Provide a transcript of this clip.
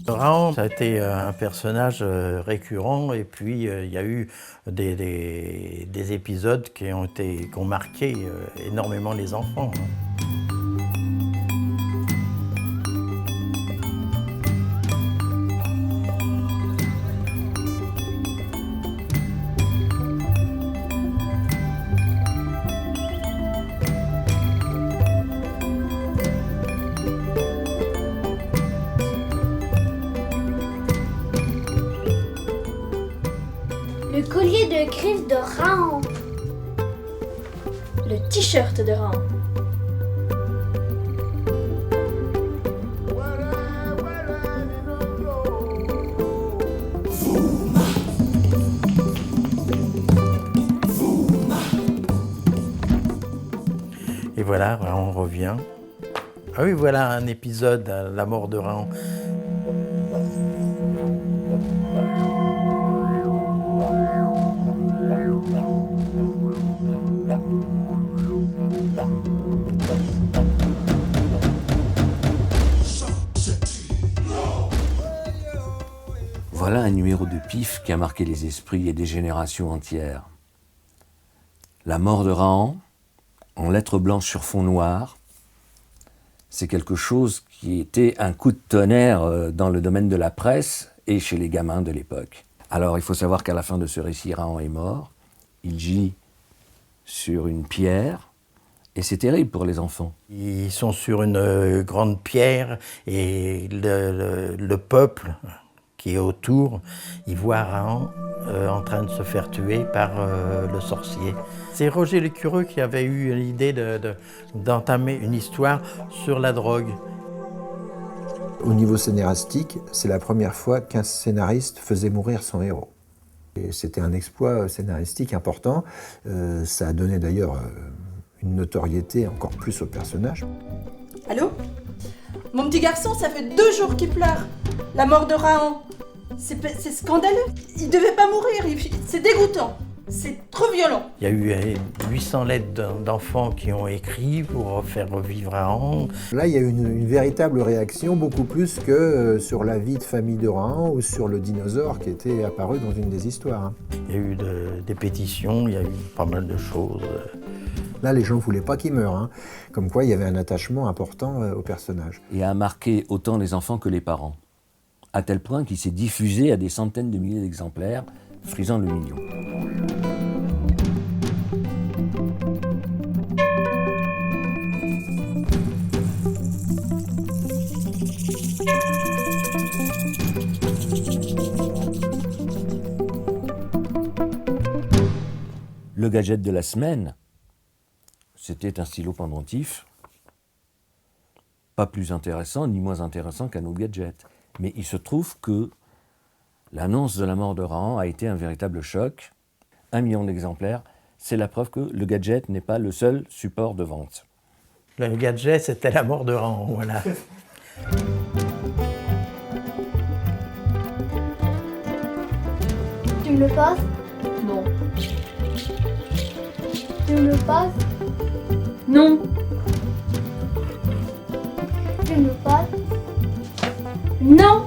Raon, ça a été un personnage récurrent et puis il y a eu des épisodes qui ont marqué énormément les enfants. Le collier de griffes de Raon. Le t-shirt de Raon. Et voilà, Raon revient. Ah oui, voilà un épisode, la mort de Raon. Voilà un numéro de pif qui a marqué les esprits et des générations entières. La mort de Raon, en lettres blanches sur fond noir, c'est quelque chose qui était un coup de tonnerre dans le domaine de la presse et chez les gamins de l'époque. Alors il faut savoir qu'à la fin de ce récit, Raon est mort, il gît sur une pierre, et c'est terrible pour les enfants. Ils sont sur une grande pierre et le peuple qui est autour, il voit Raon en train de se faire tuer par le sorcier. C'est Roger Lescureux qui avait eu l'idée d'entamer une histoire sur la drogue. Au niveau scénaristique, c'est la première fois qu'un scénariste faisait mourir son héros. Et c'était un exploit scénaristique important. Ça a donné d'ailleurs une notoriété encore plus au personnage. Allô? Mon petit garçon, ça fait 2 jours qu'il pleure. La mort de Raon. C'est scandaleux. Il devait pas mourir. C'est dégoûtant. C'est trop violent. Il y a eu 800 lettres d'enfants qui ont écrit pour faire revivre Raon. Là, il y a eu une véritable réaction, beaucoup plus que sur la vie de famille de Raon ou sur le dinosaure qui était apparu dans une des histoires. Il y a eu des pétitions, il y a eu pas mal de choses. Là, les gens ne voulaient pas qu'il meure, hein. Comme quoi il y avait un attachement important au personnage. Et a marqué autant les enfants que les parents, à tel point qu'il s'est diffusé à des centaines de milliers d'exemplaires, frisant le million. Le gadget de la semaine, c'était un stylo pendentif, pas plus intéressant ni moins intéressant qu'un autre gadget. Mais il se trouve que l'annonce de la mort de Raon a été un véritable choc. 1 million d'exemplaires, c'est la preuve que le gadget n'est pas le seul support de vente. Le gadget, c'était la mort de Raon, voilà. Tu me le passes? Non. Tu me le passes? Non. Tu me le passes? Non.